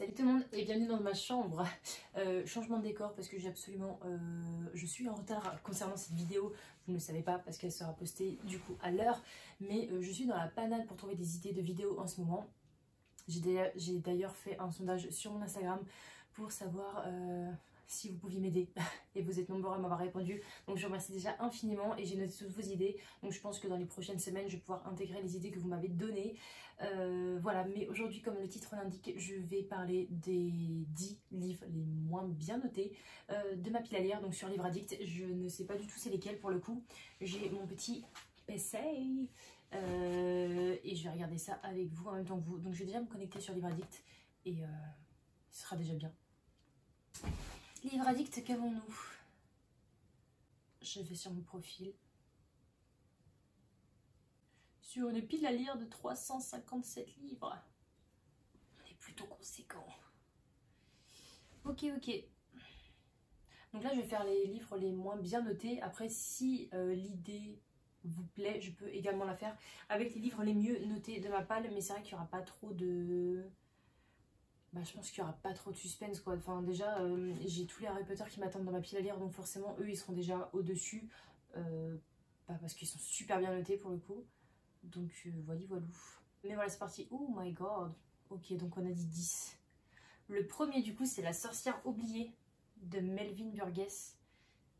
Salut tout le monde et bienvenue dans ma chambre. Changement de décor parce que j'ai absolument... je suis en retard concernant cette vidéo. Vous ne le savez pas parce qu'elle sera postée du coup à l'heure. Mais je suis dans la panade pour trouver des idées de vidéos en ce moment. J'ai d'ailleurs fait un sondage sur mon Instagram pour savoir si vous pouviez m'aider. Et vous êtes nombreux à m'avoir répondu. Donc je vous remercie déjà infiniment et j'ai noté toutes vos idées. Donc je pense que dans les prochaines semaines, je vais pouvoir intégrer les idées que vous m'avez données. Voilà, mais aujourd'hui, comme le titre l'indique, je vais parler des 10 livres les moins bien notés de ma pile à lire. Donc sur Livre Addict, je ne sais pas du tout c'est lesquels pour le coup. J'ai mon petit PC. Et je vais regarder ça avec vous en même temps que vous. Donc je vais déjà me connecter sur Livre Addict et ce sera déjà bien. Livre Addict, qu'avons-nous? Je vais sur mon profil. Sur une pile à lire de 357 livres. On est plutôt conséquent. Ok. Donc là je vais faire les livres les moins bien notés. Après si l'idée vous plaît, je peux également la faire avec les livres les mieux notés de ma palle. Mais c'est vrai qu'il n'y aura pas trop de... je pense qu'il n'y aura pas trop de suspense quoi. Enfin déjà j'ai tous les Harry Potter qui m'attendent dans ma pile à lire. Donc forcément eux ils seront déjà au-dessus. Parce qu'ils sont super bien notés pour le coup. Donc voilà. Mais voilà c'est parti. Oh my god. Ok donc on a dit 10. Le premier du coup c'est La sorcière oubliée de Melvin Burgess.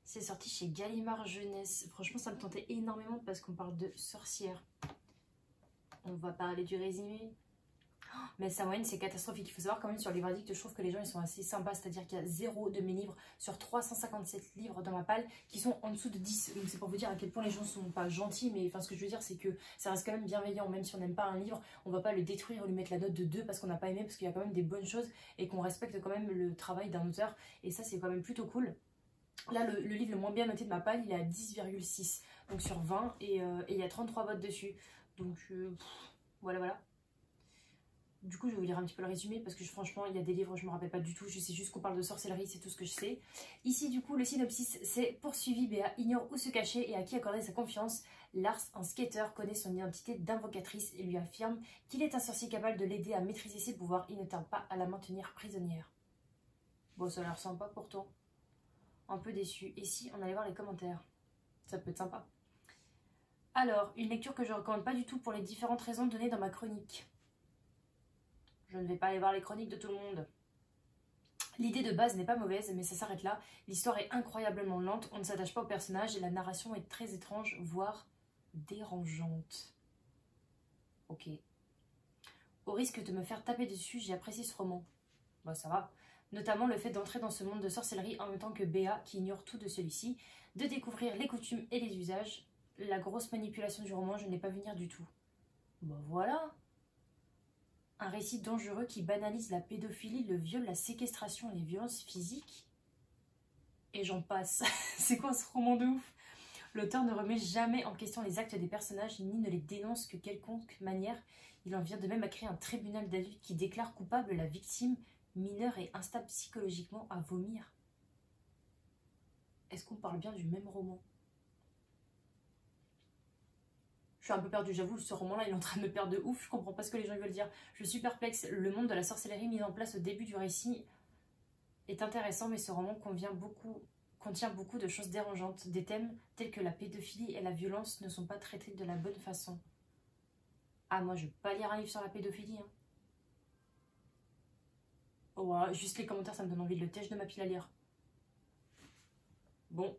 C'est sorti chez Gallimard Jeunesse. Franchement ça me tentait énormément parce qu'on parle de sorcière. On va parler du résumé. Mais sa moyenne c'est catastrophique. Il faut savoir quand même sur Livre Addict, je trouve que les gens ils sont assez sympas. C'est-à-dire qu'il y a 0 de mes livres sur 357 livres dans ma palle qui sont en dessous de 10. Donc c'est pour vous dire à quel point les gens sont pas gentils. Mais enfin ce que je veux dire c'est que ça reste quand même bienveillant. Même si on n'aime pas un livre, on va pas le détruire ou lui mettre la note de 2 parce qu'on n'a pas aimé. Parce qu'il y a quand même des bonnes choses et qu'on respecte quand même le travail d'un auteur. Et ça c'est quand même plutôt cool. Là le livre le moins bien noté de ma palle il est à 10,6 donc sur 20 et il y a 33 votes dessus. Donc voilà. Du coup je vais vous lire un petit peu le résumé parce que franchement il y a des livres je me rappelle pas du tout, je sais juste qu'on parle de sorcellerie, c'est tout ce que je sais. Ici du coup le synopsis c'est: poursuivi, Béa ignore où se cacher et à qui accorder sa confiance. Lars, un skateur, connaît son identité d'invocatrice et lui affirme qu'il est un sorcier capable de l'aider à maîtriser ses pouvoirs. Il ne tarde pas à la maintenir prisonnière. Bon ça a l'air sympa pourtant. Un peu déçu. Et si on allait voir les commentaires? Ça peut être sympa. Alors, une lecture que je ne recommande pas du tout pour les différentes raisons données dans ma chronique. Je ne vais pas aller voir les chroniques de tout le monde. L'idée de base n'est pas mauvaise, mais ça s'arrête là. L'histoire est incroyablement lente, on ne s'attache pas au personnage et la narration est très étrange, voire dérangeante. Ok. Au risque de me faire taper dessus, j'ai apprécié ce roman. Bah ça va. Notamment le fait d'entrer dans ce monde de sorcellerie en même temps que Béa, qui ignore tout de celui-ci, de découvrir les coutumes et les usages. La grosse manipulation du roman, je n'ai pas venir du tout. Bah voilà. Un récit dangereux qui banalise la pédophilie, le viol, la séquestration et les violences physiques. Et j'en passe. C'est quoi ce roman de ouf? L'auteur ne remet jamais en question les actes des personnages, ni ne les dénonce que quelconque manière. Il en vient de même à créer un tribunal d'adultes qui déclare coupable la victime, mineure et instable psychologiquement, à vomir. Est-ce qu'on parle bien du même roman? Je suis un peu perdue, j'avoue, ce roman-là, il est en train de me perdre de ouf. Je comprends pas ce que les gens veulent dire. Je suis perplexe. Le monde de la sorcellerie mis en place au début du récit est intéressant, mais ce roman contient beaucoup de choses dérangeantes. Des thèmes tels que la pédophilie et la violence ne sont pas traités de la bonne façon. Ah, moi, je vais pas lire un livre sur la pédophilie, hein. Oh, juste les commentaires, ça me donne envie de le tèche de ma pile à lire. Bon.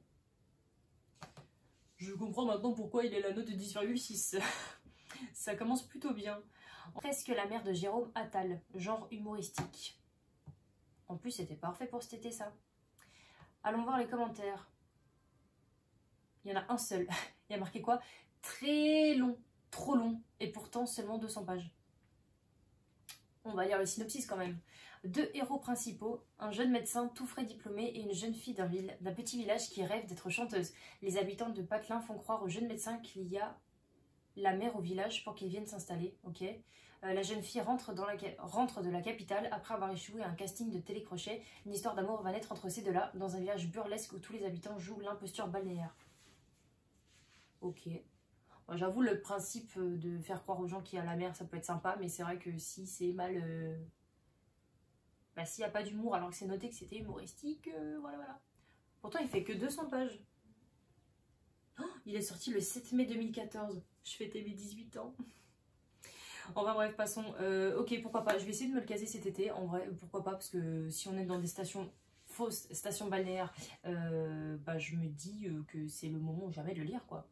Je comprends maintenant pourquoi il est la note de 10,6. Ça commence plutôt bien. Presque la mère de Jérôme Attal, genre humoristique. En plus, c'était parfait pour cet été, ça. Allons voir les commentaires. Il y en a un seul. Il y a marqué quoi? Très long, trop long, et pourtant seulement 200 pages. On va lire le synopsis quand même. 2 héros principaux, un jeune médecin tout frais diplômé et une jeune fille d'un petit village qui rêve d'être chanteuse. Les habitants de Patelin font croire au jeune médecin qu'il y a la mère au village pour qu'il vienne s'installer. Ok. La jeune fille rentre de la capitale après avoir échoué à un casting de télécrochet. Une histoire d'amour va naître entre ces deux-là dans un village burlesque où tous les habitants jouent l'imposture balnéaire. Ok. J'avoue, le principe de faire croire aux gens qu'il y a la mer, ça peut être sympa, mais c'est vrai que si c'est mal Bah s'il n'y a pas d'humour alors que c'est noté que c'était humoristique, voilà voilà. Pourtant il fait que 200 pages. Oh, il est sorti le 7 mai 2014. Je fêtais mes 18 ans. Enfin bref, passons. Ok, pourquoi pas. Je vais essayer de me le caser cet été. En vrai, pourquoi pas. Parce que si on est dans des stations, fausses stations balnéaires, bah, je me dis que c'est le moment jamais de le lire, quoi.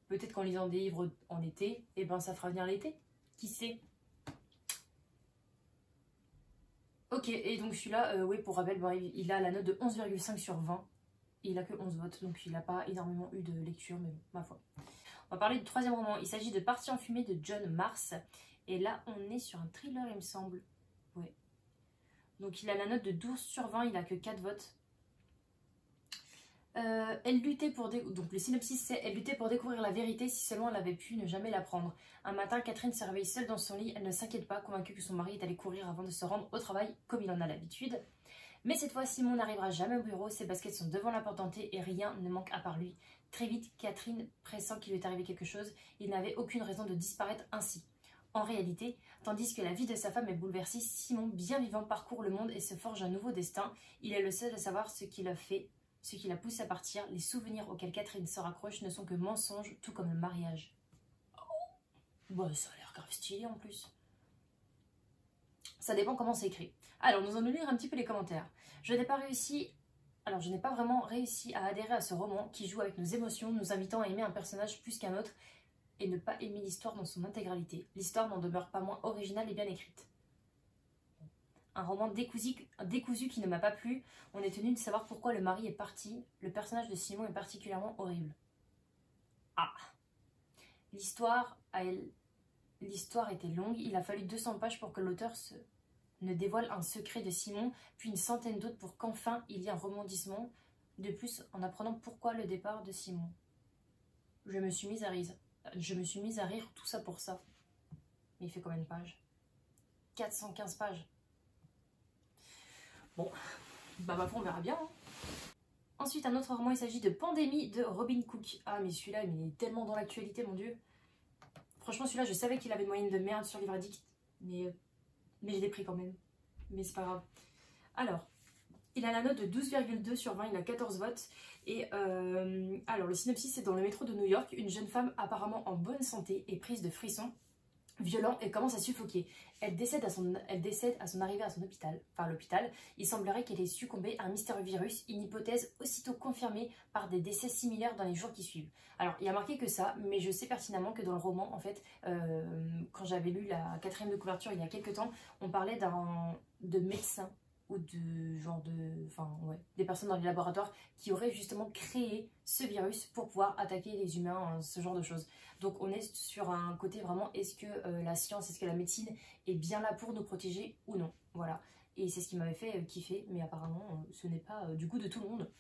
Peut-être qu'en lisant des livres en été, et ben ça fera venir l'été. Qui sait? Ok, et donc celui-là, oui, pour rappel, bon, il a la note de 11,5 sur 20. Et il a que 11 votes, donc il n'a pas énormément eu de lecture, mais bon, ma foi. On va parler du troisième roman. Il s'agit de Partie en fumée de John Mars. Et là, on est sur un thriller, il me semble. Ouais. Donc il a la note de 12 sur 20, il a que 4 votes. Elle luttait pour donc le synopsis c'est: elle luttait pour découvrir la vérité si seulement elle avait pu ne jamais l'apprendre. Un matin, Catherine se réveille seule dans son lit. Elle ne s'inquiète pas, convaincue que son mari est allé courir avant de se rendre au travail, comme il en a l'habitude. Mais cette fois, Simon n'arrivera jamais au bureau. Ses baskets sont devant la porte hantée et rien ne manque à part lui. Très vite, Catherine pressent qu'il lui est arrivé quelque chose. Il n'avait aucune raison de disparaître ainsi. En réalité, tandis que la vie de sa femme est bouleversée, Simon, bien vivant, parcourt le monde et se forge un nouveau destin. Il est le seul à savoir ce qui l'a fait, ce qui la pousse à partir. Les souvenirs auxquels Catherine se raccroche ne sont que mensonges, tout comme le mariage. Bon, ça a l'air grave stylé en plus. Ça dépend comment c'est écrit. Alors, nous allons lire un petit peu les commentaires. Je n'ai pas vraiment réussi à adhérer à ce roman qui joue avec nos émotions, nous invitant à aimer un personnage plus qu'un autre et ne pas aimer l'histoire dans son intégralité. L'histoire n'en demeure pas moins originale et bien écrite. Un roman décousu qui ne m'a pas plu. On est tenu de savoir pourquoi le mari est parti. Le personnage de Simon est particulièrement horrible. Ah. L'histoire était longue. Il a fallu 200 pages pour que l'auteur ne dévoile un secret de Simon, puis une centaine d'autres pour qu'enfin il y ait un rebondissement. De plus, en apprenant pourquoi le départ de Simon. Je me suis mise à rire tout ça pour ça. Mais il fait combien de pages? 415 pages. Bon, bah ma foi, on verra bien. Hein. Ensuite, un autre roman, il s'agit de Pandémie de Robin Cook. Ah, mais celui-là, il est tellement dans l'actualité, mon Dieu. Franchement, celui-là, je savais qu'il avait une moyenne de merde sur Livre Addict, mais je l'ai pris quand même. Mais c'est pas grave. Alors, il a la note de 12,2 sur 20, il a 14 votes. Et alors, le synopsis, c'est: dans le métro de New York, une jeune femme apparemment en bonne santé est prise de frissons violents et commence à suffoquer. Elle décède à son arrivée à l'hôpital. Il semblerait qu'elle ait succombé à un mystérieux virus, une hypothèse aussitôt confirmée par des décès similaires dans les jours qui suivent. Alors, il y a marqué que ça, mais je sais pertinemment que dans le roman, en fait, quand j'avais lu la 4e de couverture il y a quelques temps, on parlait de médecins ou des personnes dans les laboratoires qui auraient justement créé ce virus pour pouvoir attaquer les humains, ce genre de choses. Donc on est sur un côté vraiment, est-ce que la science, est-ce que la médecine est bien là pour nous protéger ou non? Voilà. Et c'est ce qui m'avait fait kiffer, mais apparemment ce n'est pas du goût de tout le monde.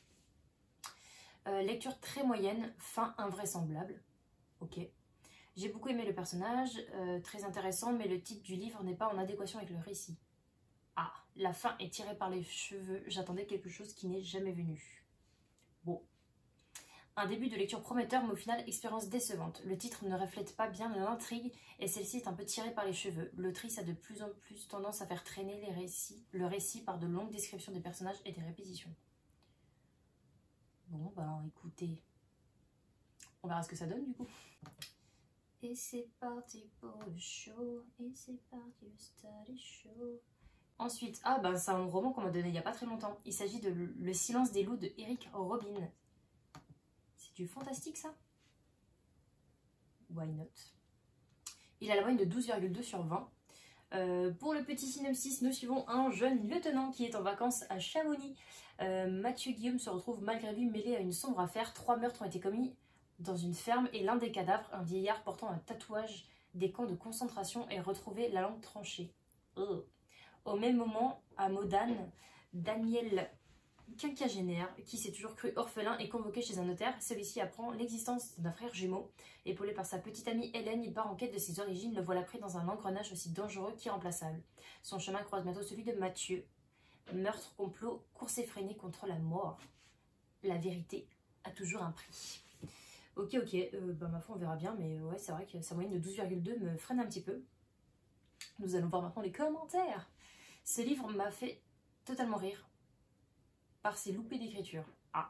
Lecture très moyenne, fin invraisemblable. Ok. J'ai beaucoup aimé le personnage, très intéressant, mais le titre du livre n'est pas en adéquation avec le récit. Ah, la fin est tirée par les cheveux. J'attendais quelque chose qui n'est jamais venu. Bon. Un début de lecture prometteur, mais au final, expérience décevante. Le titre ne reflète pas bien l'intrigue et celle-ci est un peu tirée par les cheveux. L'autrice a de plus en plus tendance à faire traîner le récit par de longues descriptions des personnages et des répétitions. Bon, bah écoutez, on verra ce que ça donne du coup. Et c'est parti pour le show, et c'est parti le study show. Ensuite, c'est un roman qu'on m'a donné il n'y a pas très longtemps. Il s'agit de Le silence des loups de Eric Robin. C'est du fantastique ça? Why not? Il a la moyenne de 12,2 sur 20. Pour le petit synopsis, nous suivons un jeune lieutenant qui est en vacances à Chamonix. Mathieu Guillaume se retrouve malgré lui mêlé à une sombre affaire. 3 meurtres ont été commis dans une ferme et l'un des cadavres, un vieillard portant un tatouage des camps de concentration, est retrouvé la langue tranchée. Au même moment, à Modane, Daniel quinquagénaire, qui s'est toujours cru orphelin, est convoqué chez un notaire. Celui-ci apprend l'existence d'un frère jumeau. Épaulé par sa petite amie Hélène, il part en quête de ses origines. Le voilà pris dans un engrenage aussi dangereux qu'irremplaçable. Son chemin croise bientôt celui de Mathieu. Meurtre, complot, course effrénée contre la mort. La vérité a toujours un prix. Ok, ma foi on verra bien, mais ouais, c'est vrai que sa moyenne de 12,2 me freine un petit peu. Nous allons voir maintenant les commentaires. Ce livre m'a fait totalement rire par ses loupés d'écriture. Ah,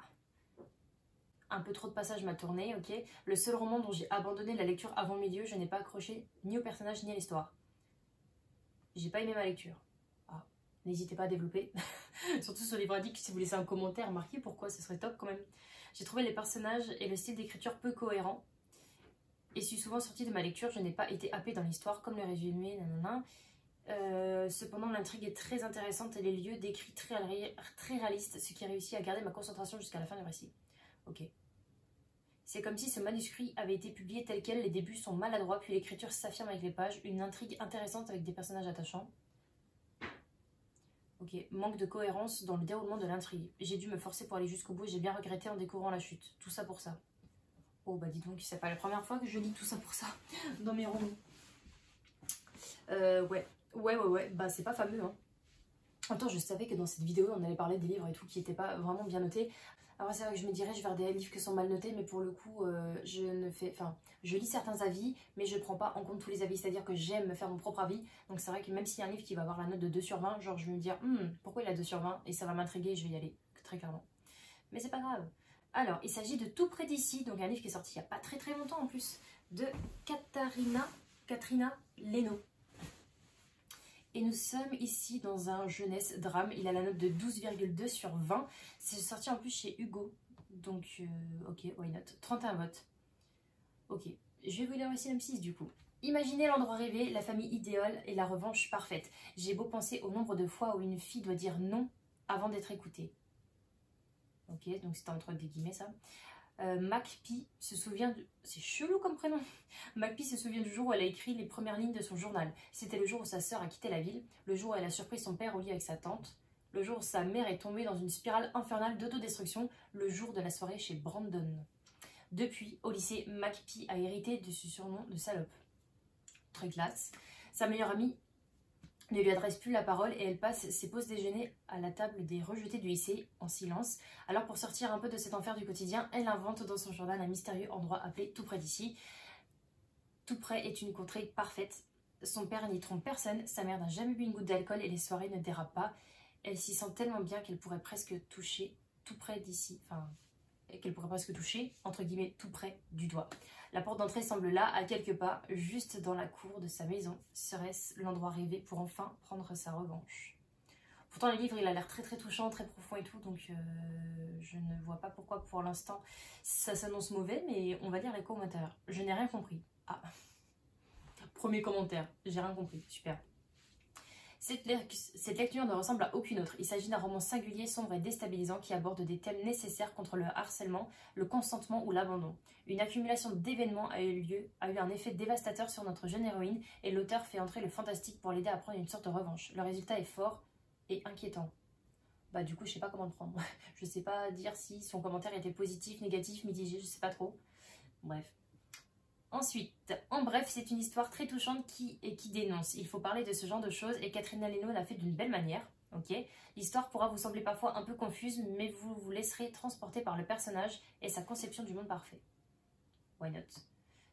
un peu trop de passages m'a tourné, ok. Le seul roman dont j'ai abandonné la lecture avant le milieu, je n'ai pas accroché ni au personnage ni à l'histoire. J'ai pas aimé ma lecture. Ah, n'hésitez pas à développer. Surtout sur Livre Addict, si vous laissez un commentaire, marquez pourquoi, ce serait top quand même. J'ai trouvé les personnages et le style d'écriture peu cohérents. Et suis souvent sortie de ma lecture, je n'ai pas été happée dans l'histoire, comme le résumé, nanana. Cependant, l'intrigue est très intéressante et les lieux décrits très réalistes, ce qui réussit à garder ma concentration jusqu'à la fin du récit. Ok. C'est comme si ce manuscrit avait été publié tel quel, les débuts sont maladroits, puis l'écriture s'affirme avec les pages, une intrigue intéressante avec des personnages attachants. Ok, manque de cohérence dans le déroulement de l'intrigue. J'ai dû me forcer pour aller jusqu'au bout et j'ai bien regretté en découvrant la chute. Tout ça pour ça. Oh bah dis donc, c'est pas la première fois que je lis tout ça pour ça dans mes romans. Ouais, bah c'est pas fameux hein. En même temps, je savais que dans cette vidéo, on allait parler des livres et tout qui n'étaient pas vraiment bien notés. Alors c'est vrai que je me dirige vers des livres qui sont mal notés, mais pour le coup, je lis certains avis, mais je ne prends pas en compte tous les avis, c'est-à-dire que j'aime me faire mon propre avis. Donc c'est vrai que même s'il y a un livre qui va avoir la note de 2 sur 20, genre je vais me dire, pourquoi il a 2 sur 20 et ça va m'intriguer et je vais y aller, très clairement. Mais c'est pas grave. Alors, il s'agit de Tout près d'ici, donc un livre qui est sorti il n'y a pas très longtemps en plus, de Katrina Lenno. Et nous sommes ici dans un jeunesse drame. Il a la note de 12,2 sur 20. C'est sorti en plus chez Hugo. Donc, ok, why not. 31 votes. Ok, je vais vous lire le synopsis du coup. Imaginez l'endroit rêvé, la famille idéale et la revanche parfaite. J'ai beau penser au nombre de fois où une fille doit dire non avant d'être écoutée. Ok, donc c'est entre des guillemets ça. MacPie se souvient de... C'est chelou comme prénom. MacPie se souvient du jour où elle a écrit les premières lignes de son journal. C'était le jour où sa sœur a quitté la ville, le jour où elle a surpris son père au lit avec sa tante, le jour où sa mère est tombée dans une spirale infernale d'autodestruction, le jour de la soirée chez Brandon. Depuis, au lycée, MacPie a hérité de ce surnom de salope. Très classe. Sa meilleure amie ne lui adresse plus la parole et elle passe ses pauses déjeuner à la table des rejetés du lycée en silence. Alors pour sortir un peu de cet enfer du quotidien, elle invente dans son journal un mystérieux endroit appelé Tout près d'ici. Tout près est une contrée parfaite. Son père n'y trompe personne, sa mère n'a jamais bu une goutte d'alcool et les soirées ne dérapent pas. Elle s'y sent tellement bien qu'elle pourrait presque toucher tout près d'ici, qu'elle pourrait presque toucher, entre guillemets, tout près du doigt. La porte d'entrée semble là, à quelques pas, juste dans la cour de sa maison. Serait-ce l'endroit rêvé pour enfin prendre sa revanche? Pourtant, le livre, il a l'air très touchant, très profond et tout, donc je ne vois pas pourquoi pour l'instant ça s'annonce mauvais, mais on va lire les commentaires. Je n'ai rien compris. Ah, premier commentaire, j'ai rien compris, super. Cette lecture ne ressemble à aucune autre. Il s'agit d'un roman singulier, sombre et déstabilisant qui aborde des thèmes nécessaires contre le harcèlement, le consentement ou l'abandon. Une accumulation d'événements a eu un effet dévastateur sur notre jeune héroïne et l'auteur fait entrer le fantastique pour l'aider à prendre une sorte de revanche. Le résultat est fort et inquiétant. Bah du coup, je sais pas comment le prendre. Je sais pas dire si son commentaire était positif, négatif, mitigé, je sais pas trop. Bref. Ensuite, en bref, c'est une histoire très touchante qui dénonce. Il faut parler de ce genre de choses et Katrina Lenno l'a fait d'une belle manière. Okay. L'histoire pourra vous sembler parfois un peu confuse, mais vous vous laisserez transporter par le personnage et sa conception du monde parfait. Why not?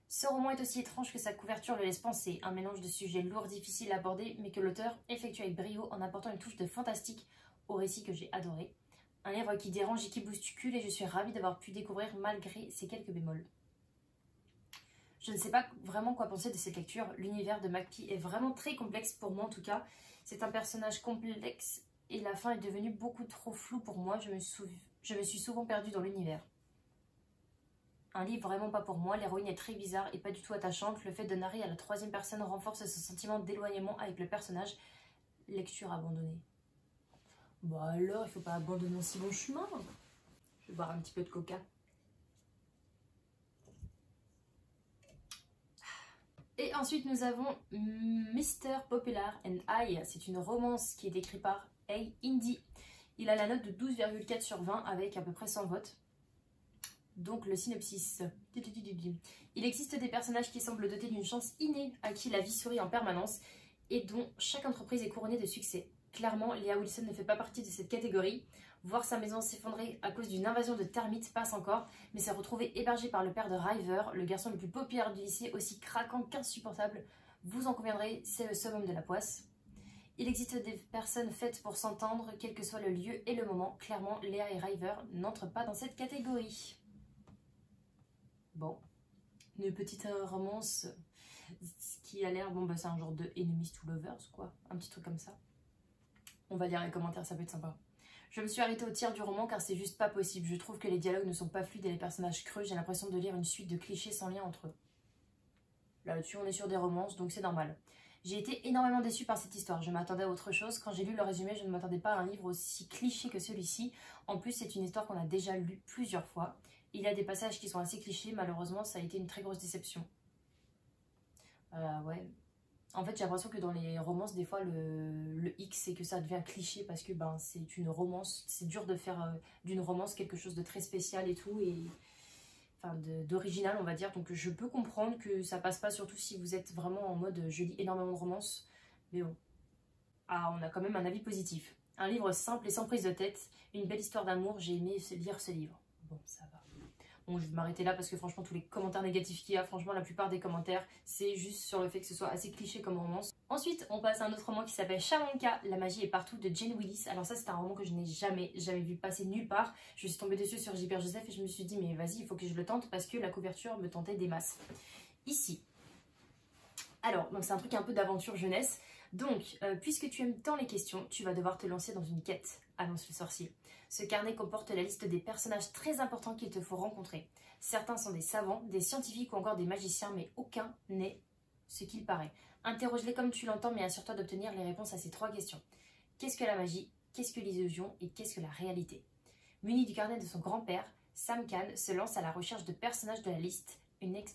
Ce roman est aussi étrange que sa couverture le laisse penser. Un mélange de sujets lourds, difficiles à aborder, mais que l'auteur effectue avec brio en apportant une touche de fantastique au récit que j'ai adoré. Un livre qui dérange et qui bouscule et je suis ravie d'avoir pu découvrir malgré ces quelques bémols. Je ne sais pas vraiment quoi penser de cette lecture. L'univers de MacPie est vraiment très complexe pour moi en tout cas. C'est un personnage complexe et la fin est devenue beaucoup trop floue pour moi. Je me suis souvent perdue dans l'univers. Un livre vraiment pas pour moi. L'héroïne est très bizarre et pas du tout attachante. Le fait de narrer à la troisième personne renforce ce sentiment d'éloignement avec le personnage. Lecture abandonnée. Bon alors, il faut pas abandonner un si bon chemin. Je vais boire un petit peu de coca. Et ensuite, nous avons Mr. Popular and I. C'est une romance qui est écrite par A. Indy. Il a la note de 12,4 sur 20 avec à peu près 100 votes. Donc, le synopsis. Il existe des personnages qui semblent dotés d'une chance innée, à qui la vie sourit en permanence et dont chaque entreprise est couronnée de succès. Clairement, Leah Wilson ne fait pas partie de cette catégorie. Voir sa maison s'effondrer à cause d'une invasion de termites passe encore, mais se retrouver hébergé par le père de River, le garçon le plus populaire du lycée, aussi craquant qu'insupportable, vous en conviendrez, c'est le summum de la poisse. Il existe des personnes faites pour s'entendre, quel que soit le lieu et le moment. Clairement, Léa et River n'entrent pas dans cette catégorie. Bon, une petite romance qui a l'air... Bon, bah c'est un genre de enemies to lovers, quoi. Un petit truc comme ça. On va lire les commentaires, ça peut être sympa. Je me suis arrêtée au tiers du roman car c'est juste pas possible. Je trouve que les dialogues ne sont pas fluides et les personnages creux. J'ai l'impression de lire une suite de clichés sans lien entre eux. Là-dessus, on est sur des romances, donc c'est normal. J'ai été énormément déçue par cette histoire. Je m'attendais à autre chose. Quand j'ai lu le résumé, je ne m'attendais pas à un livre aussi cliché que celui-ci. En plus, c'est une histoire qu'on a déjà lue plusieurs fois. Il y a des passages qui sont assez clichés. Malheureusement, ça a été une très grosse déception. Ouais. En fait, j'ai l'impression que dans les romances, des fois, le X, c'est que ça devient cliché parce que ben, c'est une romance. C'est dur de faire d'une romance quelque chose de très spécial et tout. Enfin, d'original, on va dire. Donc, je peux comprendre que ça passe pas, surtout si vous êtes vraiment en mode je lis énormément de romances. Mais bon. Ah, on a quand même un avis positif. Un livre simple et sans prise de tête. Une belle histoire d'amour. J'ai aimé lire ce livre. Bon, ça va. Bon, je vais m'arrêter là parce que franchement, tous les commentaires négatifs qu'il y a, franchement, la plupart des commentaires, c'est juste sur le fait que ce soit assez cliché comme romance. Ensuite, on passe à un autre roman qui s'appelle Shamanka, La magie est partout de Jane Willis. Alors ça, c'est un roman que je n'ai jamais vu passer nulle part. Je suis tombée dessus sur J.P. Joseph et je me suis dit, mais vas-y, il faut que je le tente parce que la couverture me tentait des masses. Ici. Alors, donc c'est un truc un peu d'aventure jeunesse. Donc, puisque tu aimes tant les questions, tu vas devoir te lancer dans une quête, annonce le sorcier. Ce carnet comporte la liste des personnages très importants qu'il te faut rencontrer. Certains sont des savants, des scientifiques ou encore des magiciens, mais aucun n'est ce qu'il paraît. Interroge-les comme tu l'entends, mais assure-toi d'obtenir les réponses à ces 3 questions. Qu'est-ce que la magie? Qu'est-ce que l'illusion? Et qu'est-ce que la réalité? Muni du carnet de son grand-père, Sam Khan se lance à la recherche de personnages de la liste,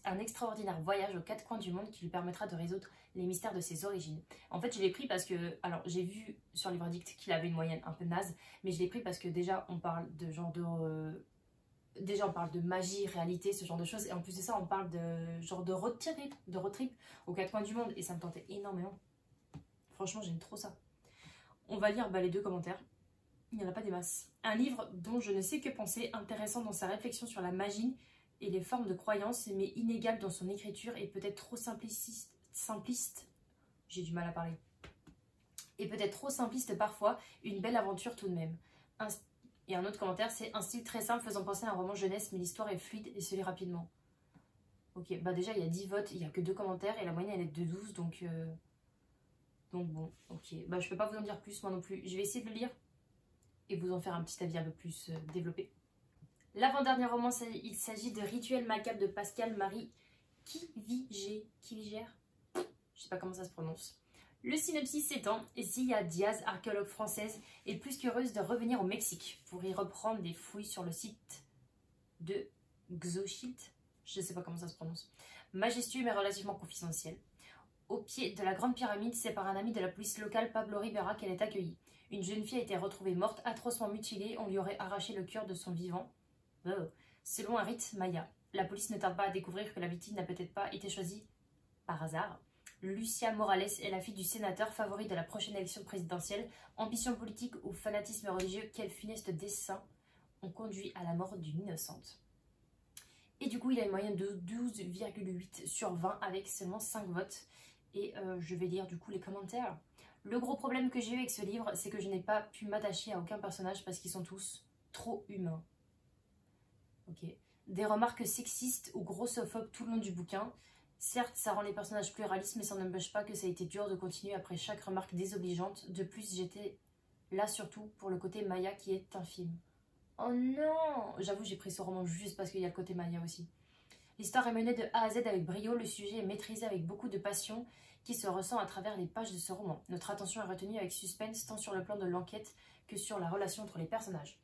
un extraordinaire voyage aux 4 coins du monde qui lui permettra de résoudre les mystères de ses origines. En fait, je l'ai pris parce que, alors j'ai vu sur les verdicts qu'il avait une moyenne un peu naze, mais je l'ai pris parce que déjà on parle de genre de... Déjà on parle de magie, réalité, ce genre de choses, et en plus de ça on parle de genre de road trip aux 4 coins du monde, et ça me tentait énormément. Franchement, j'aime trop ça. On va lire les 2 commentaires. Il n'y en a pas des masses. Un livre dont je ne sais que penser, intéressant dans sa réflexion sur la magie et les formes de croyances, mais inégal dans son écriture et peut-être trop simpliste. J'ai du mal à parler. Et peut-être trop simpliste parfois, une belle aventure tout de même. Et un autre commentaire, c'est un style très simple faisant penser à un roman jeunesse, mais l'histoire est fluide et se lit rapidement. Ok, bah déjà il y a 10 votes, il n'y a que 2 commentaires et la moyenne elle est de 12, donc bon, ok. Bah je peux pas vous en dire plus moi non plus. Je vais essayer de le lire et vous en faire un petit avis un peu plus développé. L'avant-dernier roman, il s'agit de Rituel macabre de Pascal-Marie Kiviger. Je sais pas comment ça se prononce. Le synopsis s'étend, Zia Diaz, archéologue française, est plus qu'heureuse de revenir au Mexique pour y reprendre des fouilles sur le site de Xochitl, je ne sais pas comment ça se prononce, majestueux mais relativement confidentiel. Au pied de la grande pyramide, c'est par un ami de la police locale, Pablo Rivera, qu'elle est accueillie. Une jeune fille a été retrouvée morte, atrocement mutilée, on lui aurait arraché le cœur de son vivant. Selon un rite maya, la police ne tarde pas à découvrir que la victime n'a peut-être pas été choisie par hasard. Lucia Morales est la fille du sénateur favori de la prochaine élection présidentielle. Ambition politique ou fanatisme religieux, quel funeste dessein ont conduit à la mort d'une innocente. Et du coup, il a une moyenne de 12,8 sur 20 avec seulement 5 votes. Et je vais lire du coup les commentaires. Le gros problème que j'ai eu avec ce livre, c'est que je n'ai pas pu m'attacher à aucun personnage parce qu'ils sont tous trop humains. Ok. Des remarques sexistes ou grossophobes tout le long du bouquin. Certes, ça rend les personnages plus réalistes, mais ça n'empêche pas que ça a été dur de continuer après chaque remarque désobligeante. De plus, j'étais là surtout pour le côté Maya qui est infime. Oh non! J'avoue, j'ai pris ce roman juste parce qu'il y a le côté Maya aussi. L'histoire est menée de A à Z avec brio, le sujet est maîtrisé avec beaucoup de passion qui se ressent à travers les pages de ce roman. Notre attention est retenue avec suspense tant sur le plan de l'enquête que sur la relation entre les personnages.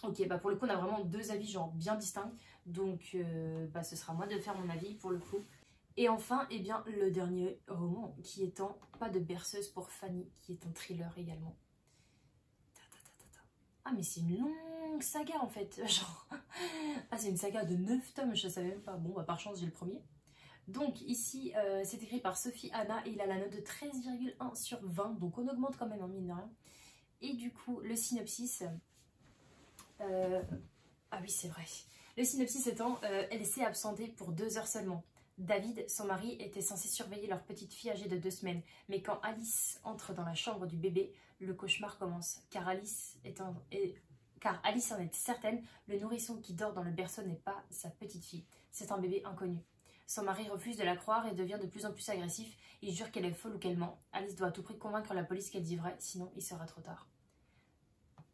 Ok, bah pour le coup, on a vraiment 2 avis genre bien distincts, donc ce sera à moi de faire mon avis pour le coup. Et enfin, eh bien, le dernier roman, qui étant Pas de berceuse pour Fanny, qui est un thriller également. Ah, mais c'est une longue saga en fait, genre... Ah, c'est une saga de 9 tomes, je savais même pas. Bon, bah par chance, j'ai le premier. Donc ici, c'est écrit par Sophie Anna et il a la note de 13,1 sur 20, donc on augmente quand même en mine de rien. Et du coup, le synopsis... Ah oui, c'est vrai. Le synopsis étant, elle s'est absentée pour 2 heures seulement. David, son mari, était censé surveiller leur petite fille âgée de 2 semaines. Mais quand Alice entre dans la chambre du bébé, le cauchemar commence. Car Alice en est certaine, le nourrisson qui dort dans le berceau n'est pas sa petite fille. C'est un bébé inconnu. Son mari refuse de la croire et devient de plus en plus agressif. Il jure qu'elle est folle ou qu'elle ment. Alice doit à tout prix convaincre la police qu'elle dit vrai, sinon il sera trop tard.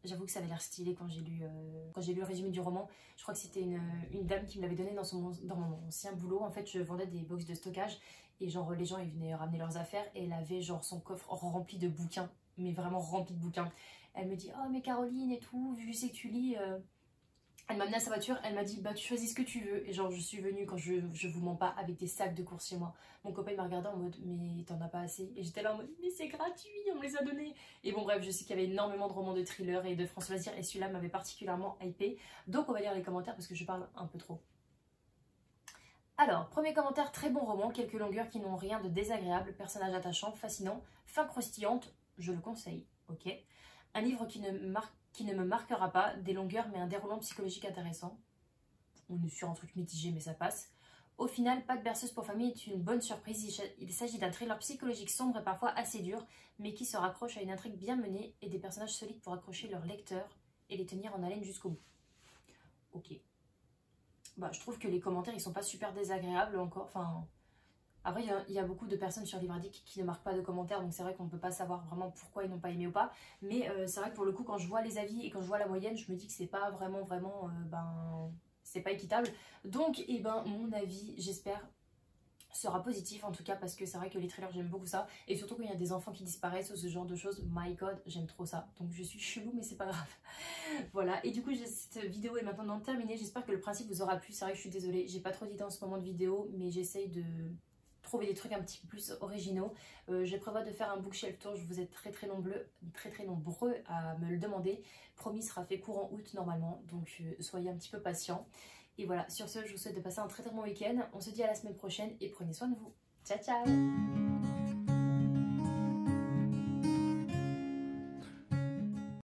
J'avoue que ça avait l'air stylé quand j'ai lu le résumé du roman. Je crois que c'était une dame qui me l'avait donné dans mon ancien boulot. En fait, je vendais des box de stockage et genre les gens ils venaient ramener leurs affaires et elle avait genre son coffre rempli de bouquins, mais vraiment rempli de bouquins. Elle me dit « Oh mais Caroline et tout, je sais que tu lis... Elle m'a amené à sa voiture, elle m'a dit bah tu choisis ce que tu veux. Et genre je suis venue quand je vous mens pas avec des sacs de courses chez moi. Mon copain il m'a regardé en mode mais t'en as pas assez. Et j'étais là en mode mais c'est gratuit, on me les a donnés. Et bon bref, je sais qu'il y avait énormément de romans de thriller et de François Loisir et celui-là m'avait particulièrement hypé. Donc on va lire les commentaires parce que je parle un peu trop. Alors, premier commentaire, très bon roman, quelques longueurs qui n'ont rien de désagréable, personnage attachant, fascinant, fin croustillante, je le conseille, ok. Un livre qui ne me marquera pas, des longueurs mais un déroulement psychologique intéressant. On est sur un truc mitigé mais ça passe. Au final, Pas de berceuse pour famille est une bonne surprise. Il s'agit d'un thriller psychologique sombre et parfois assez dur, mais qui se raccroche à une intrigue bien menée et des personnages solides pour accrocher leurs lecteurs et les tenir en haleine jusqu'au bout. Ok. Bah, je trouve que les commentaires ils sont pas super désagréables encore. Enfin, après, il y a beaucoup de personnes sur Livraddict qui ne marquent pas de commentaires, donc c'est vrai qu'on ne peut pas savoir vraiment pourquoi ils n'ont pas aimé ou pas. Mais c'est vrai que pour le coup, quand je vois les avis et quand je vois la moyenne, je me dis que c'est pas vraiment, c'est pas équitable. Donc, mon avis, j'espère, sera positif en tout cas, parce que c'est vrai que les thrillers, j'aime beaucoup ça. Et surtout quand il y a des enfants qui disparaissent ou ce genre de choses, my god, j'aime trop ça. Donc je suis chelou, mais c'est pas grave. Voilà, et du coup, cette vidéo est maintenant terminée. J'espère que le principe vous aura plu. C'est vrai que je suis désolée, j'ai pas trop d'idées en ce moment de vidéo, mais j'essaye de trouver des trucs un petit peu plus originaux. Je prévois de faire un bookshelf tour, vous êtes très nombreux à me le demander. Promis, sera fait courant août normalement, donc soyez un petit peu patients. Et voilà, sur ce, je vous souhaite de passer un très bon week-end. On se dit à la semaine prochaine et prenez soin de vous. Ciao ciao.